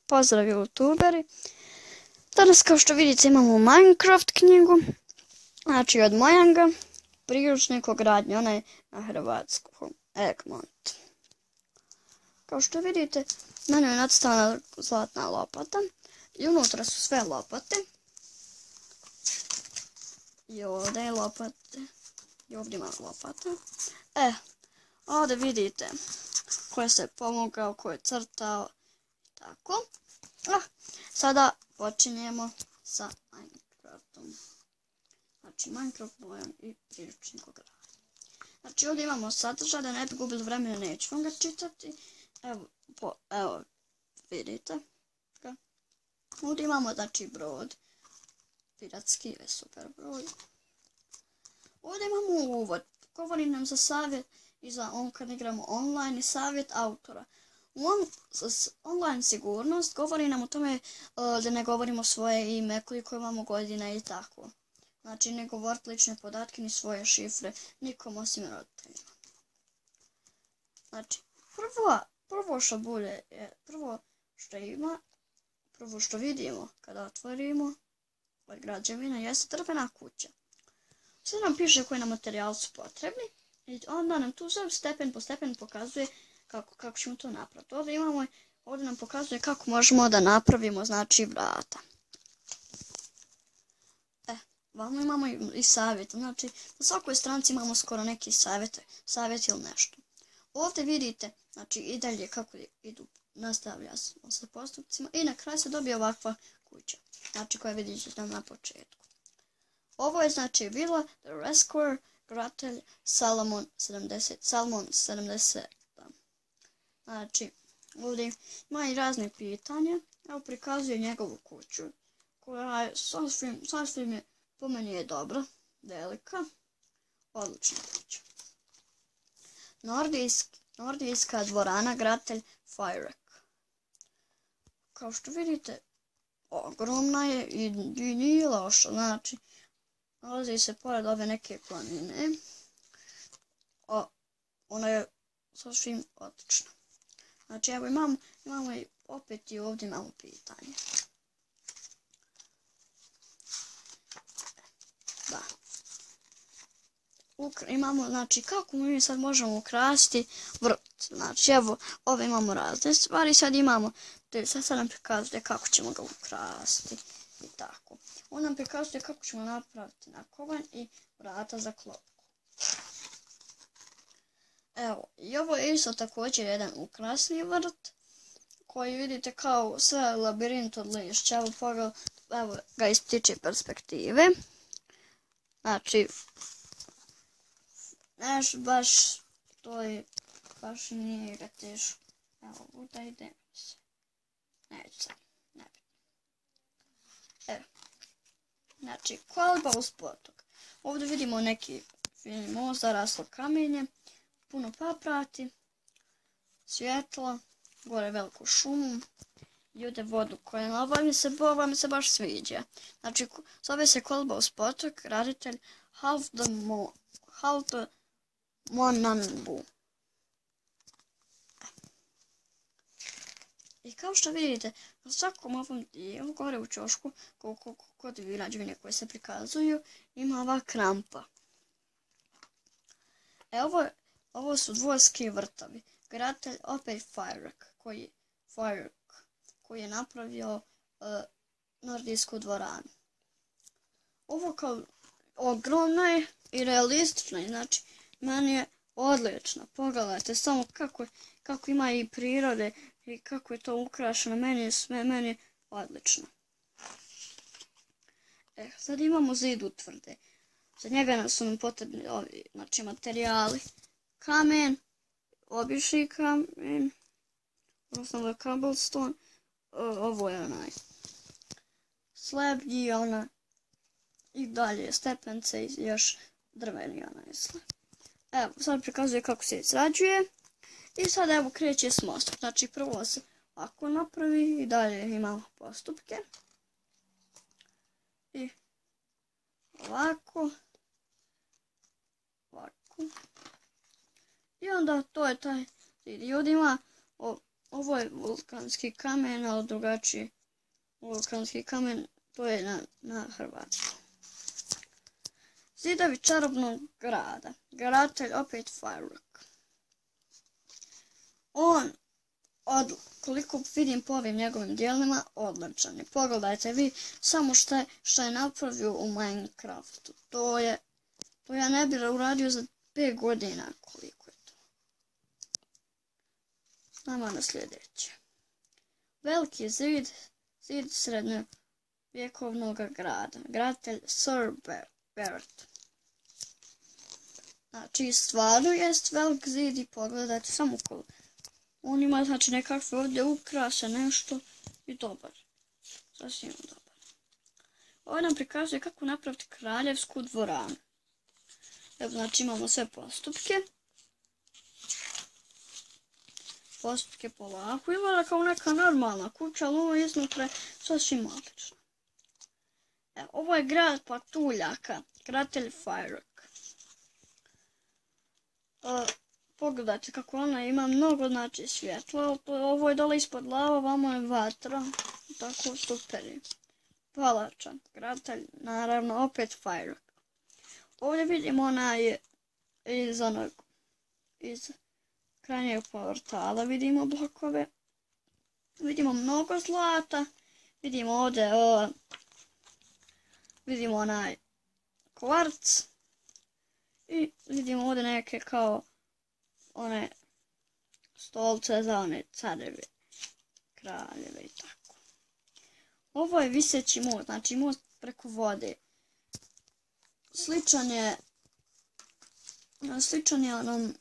Pozdrav youtuberi. Danas kao što vidite imamo Minecraft knjigu. Znači od Mojanga. Priručnik o gradnji. Ona je na hrvatskom. Egmont. Kao što vidite na njoj je nacrtana zlatna lopata. I unutra su sve lopate. I ovdje je lopate. I ovdje ima lopata. Ovdje vidite ko je se pomogao, ko je crtao. Tako. Sada počinjemo sa Minecraftom. Znači Minecraft Bojan i priručnik o gradnji. Znači ovdje imamo sadržaj, da ne bi gubili vremena, neću vam ga čitati. Evo vidite ga. Ovdje imamo znači brod. Piratski je super brod. Ovdje imamo uvod. Govori nam za savjet i za kad igramo online i savjet autora. Online sigurnost govori nam o tome da ne govorimo svoje ime, koliko imamo godina i tako. Znači ne govoriti lične podatke ni svoje šifre nikom osim roditeljima. Znači prvo što bude je prvo što vidimo kada otvorimo od građevina jeste drvena kuća. Sve nam piše koji nam materijali su potrebni i onda nam tu sve stepen po stepen pokazuje kako ćemo to napraviti. Ovdje nam pokazuje kako možemo da napravimo znači vrata. Vamo imamo i savjete, znači na svakoj stranici imamo skoro neki savjet ili nešto. Ovdje vidite, znači i dalje kako idu, nastavlja se postupcima i na kraju se dobije ovakva kuća, znači koja vidite na početku. Ovo je znači vila The Rescuer, Gratelj, Salmon 70. Znači, ovdje ima i razne pitanja. Evo prikazuje njegovu kuću, koja je sasvim je, po meni je dobra, velika, odlična kuća. Nordijska dvorana, Gratelj, Firek. Kao što vidite, ogromna je i nije loša, znači, nalazi se pored ove neke planine. Ona je sasvim odlična. Znači evo imamo i opet i ovdje imamo pitanje. Da. Imamo, znači kako mi sad možemo ukrasiti vrt. Znači evo, ove imamo razne stvari, sad nam prikazuje kako ćemo ga ukrasiti i tako. On nam prikazuje kako ćemo napraviti nakovanj i vrata za klopku. Evo, i ovo je isto također jedan ukrasni vrt, koji vidite kao sve labirint od lišća. Evo ga iz ptičje perspektive. Znači, baš nije ga teško. Evo, da idemo se. Neću sad, nebitno. Evo, znači, kolba uz potok. Ovdje vidimo neki fini most, zaraslo kamenje. Puno paprati, svjetlo, gore veliku šumu i ovdje vodu koja ova mi se baš sviđa. Znači, zove se kolba uz potok, raditelj Halfdan Monanbu. I kao što vidite, na svakom ovom dijelu, gore u ćošku, kod građevine koje se prikazuju, ima ova krampa. Ovo su dvorski vrtovi. Gratelj opet Firek, koji je napravio nordijsku dvoranu. Ovo kao ogromna je i realistična, znači meni je odlična. Pogledajte samo kako ima i prirode i kako je to ukrašeno, meni je odlično. Sad imamo zid utvrde. Za njega su nam potrebni ovi, znači materijali. Kamen, obični kamen, odnosno ovo je cobblestone, ovo je onaj slab i dalje stepence i još drveni onaj slab. Evo, sad prikazuje kako se izrađuje i sad evo kreće s mostom. Znači prvo se ovako napravi i dalje imamo postupke. I ovako. I onda to je taj zid. I ovdje ima ovo je vulkanski kamen, ali drugačiji vulkanski kamen, to je na hrvatskom. Zidovi čarobnog grada. Gradatelj opet Firework. On, koliko vidim po ovim njegovim dijelima, odličan je. Pogledajte vi samo što je napravio u Minecraftu. To ja ne bih uradio za 5 godina koliko je to. Znamo na sljedeće. Veliki zid srednjovjekovnog grada. Gradatelj Sir Barrett. Znači, stvarno jest velik zid i pogledajte samo koliko. On ima, znači, nekakve ovdje ukrase, nešto i dobar. Sasvim dobar. Ovo nam prikazuje kako napraviti kraljevsku dvoranu. Evo, znači, imamo sve postupke. Postupke polako. Izgleda kao neka normalna kuća, ali ovo je iznutra sasvim odlično. Evo, ovo je grad patuljaka. Gradatelj Firework. Pogledajte kako ona ima mnogo, znači, svjetla. Ovo je dole ispod lava, vamo je vatra. Tako super je. Palača, gradatelj, naravno, opet Firework. Ovdje vidimo onaj iz krajnjeg portala vidimo blokove. Vidimo mnogo zlata. Vidimo ovdje, vidimo onaj kvarc. I vidimo ovdje neke kao one stolce za one careve, kraljeve i tako. Ovo je viseći most, znači most preko vode. Sličan je onom,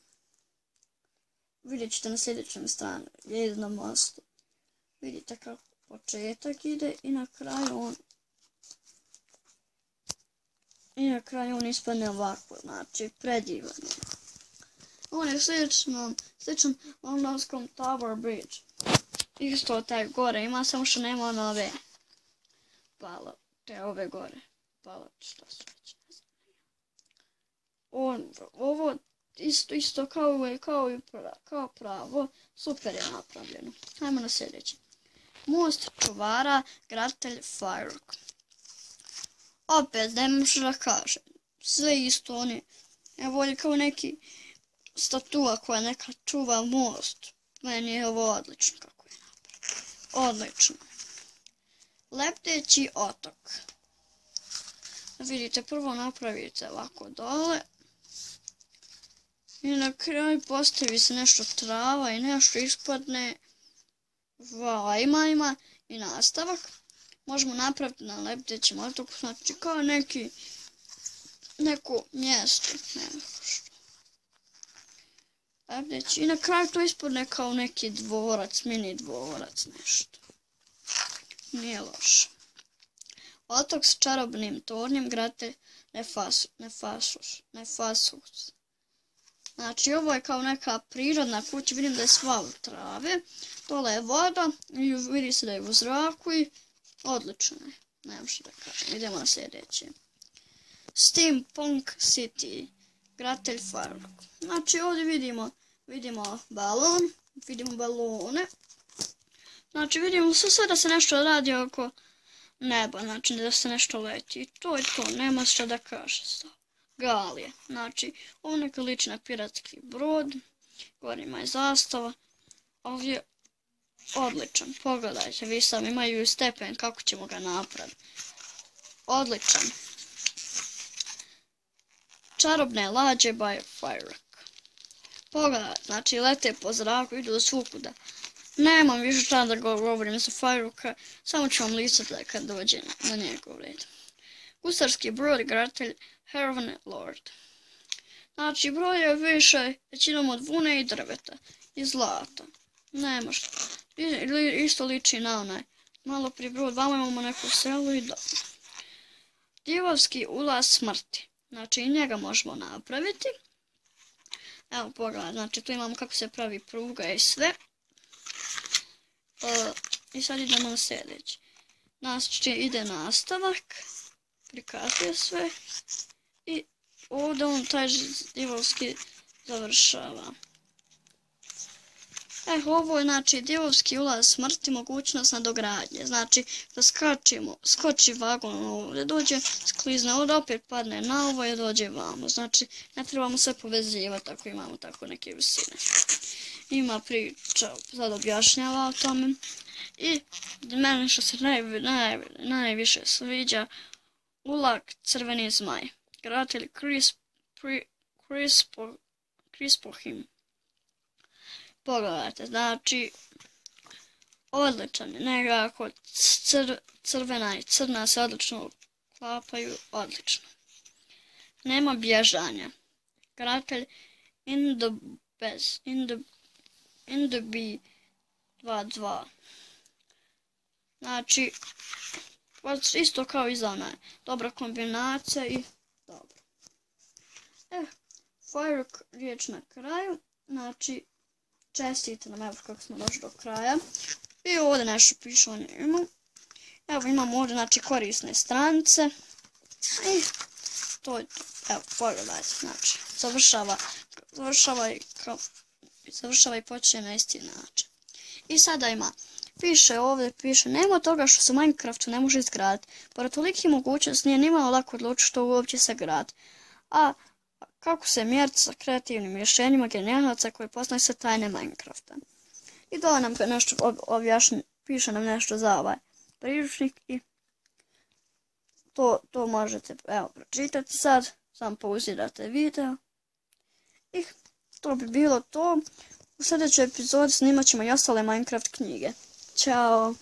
vidjet ćete na sljedećem stranu, je na mostu. Vidite kako početak ide i na kraju on ispadne ovako, znači predivan je. On je sličan londonskom Tower Bridge. Isto taj gore ima, samo što nema ove te ove gore. Što su već, ne znam. Ovo isto kao pravo, super je napravljeno. Hajmo na sljedeći. Most čuvara, gradatelj Firework. Opet, ne možeš da kažem. Sve isto oni. Evo ovdje kao neki statua koja neka čuva most. Meni je ovo odlično kako je napravljeno. Odlično. Lepteći otok. Vidite, prvo napravite ovako dole. I na kraju postavi se nešto trava i nešto ispadne. Ima i nastavak. Možemo napraviti na leptećem otoku, znači kao neko mjesto. Lepteći. I na kraju to ispadne kao neki dvorac, mini dvorac, nešto. Nije loše. Otok s čarobnim tornjem, gradatelj Nefasus. Znači, ovo je kao neka prirodna kuća, vidim da je sva u trave. Dole je voda i vidi se da je u zraku i odlično je. Nemam što da kažem. Idemo na sljedeće. Steampunk City, gradatelj Firework. Znači, ovdje vidimo balon, vidimo balone. Znači, vidimo sve da se nešto radi oko neba, znači da se nešto leti. I to je to, nema što da kaže. Galije, znači ovo neka liči na piratski brod, gore ima je zastava, ovdje je odličan, pogledajte, vi sam imaju stepen kako ćemo ga napraviti. Odličan. Čarobne lađe by Firework. Pogledajte, znači lete po zraku, idu do svukuda. Nemam više šta da govorim za Fireworka, samo ću vam listati kad dođe na njegov red. Gusarski brod, gradatelj Heron Lord. Znači, brod je više većinom od vune i drveta i zlata. Nema što. Isto liči na onaj malo prije brod. Vamo imamo neku selu i dobro. Divovski ulaz smrti. Znači, i njega možemo napraviti. Evo, pogledaj. Znači, tu imamo kako se pravi pruga i sve. I sad idemo na sljedeći. Znači, ide nastavak. Prikazuje sve. I ovdje on taj divovski završava. Ovo je, znači, divovski ulaz smrti, mogućnost nadogradnje. Znači, da skoči vagon ovdje, dođe, sklizne ovdje, opet padne na ovo i dođe vamo. Znači, ne trebamo sve povezivati ako imamo tako neke visine. Ima priča, sad objašnjava o tome. I meni što se najviše sviđa, ulak crveni zmaj. Gradatelj Crispo-Him. Pogledajte, znači, odličan je, nekako crvena i crna se odlično uklapaju, odlično. Nema bježanja. Gradatelj In the B 2.2. Znači, isto kao i za onaj. Dobra kombinacija i dobro. Firework riječ na kraju. Znači, čestite nam, evo kako smo došli do kraja. I ovdje nešto piše o njemu. Evo imamo ovdje, znači, korisne stranice. I to je to. Evo, pogledajte, znači, završava i počne na isti način. I sada ima, piše, nema toga što se u Minecraftu ne može izgraditi. Pored toliki mogućnosti nije nimalo lako odlučiti što uopće se gradi. A kako se mjeriti sa kreativnim rješenjima genijalaca koji poznaju sve tajne Minecrafta. I dole nam nešto piše nam nešto za ovaj priručnik i to možete, evo, pročitati sad. Samo pauzirate video. I to bi bilo to. U sljedećoj epizodi snimat ćemo i ostale Minecraft knjige. Ćao!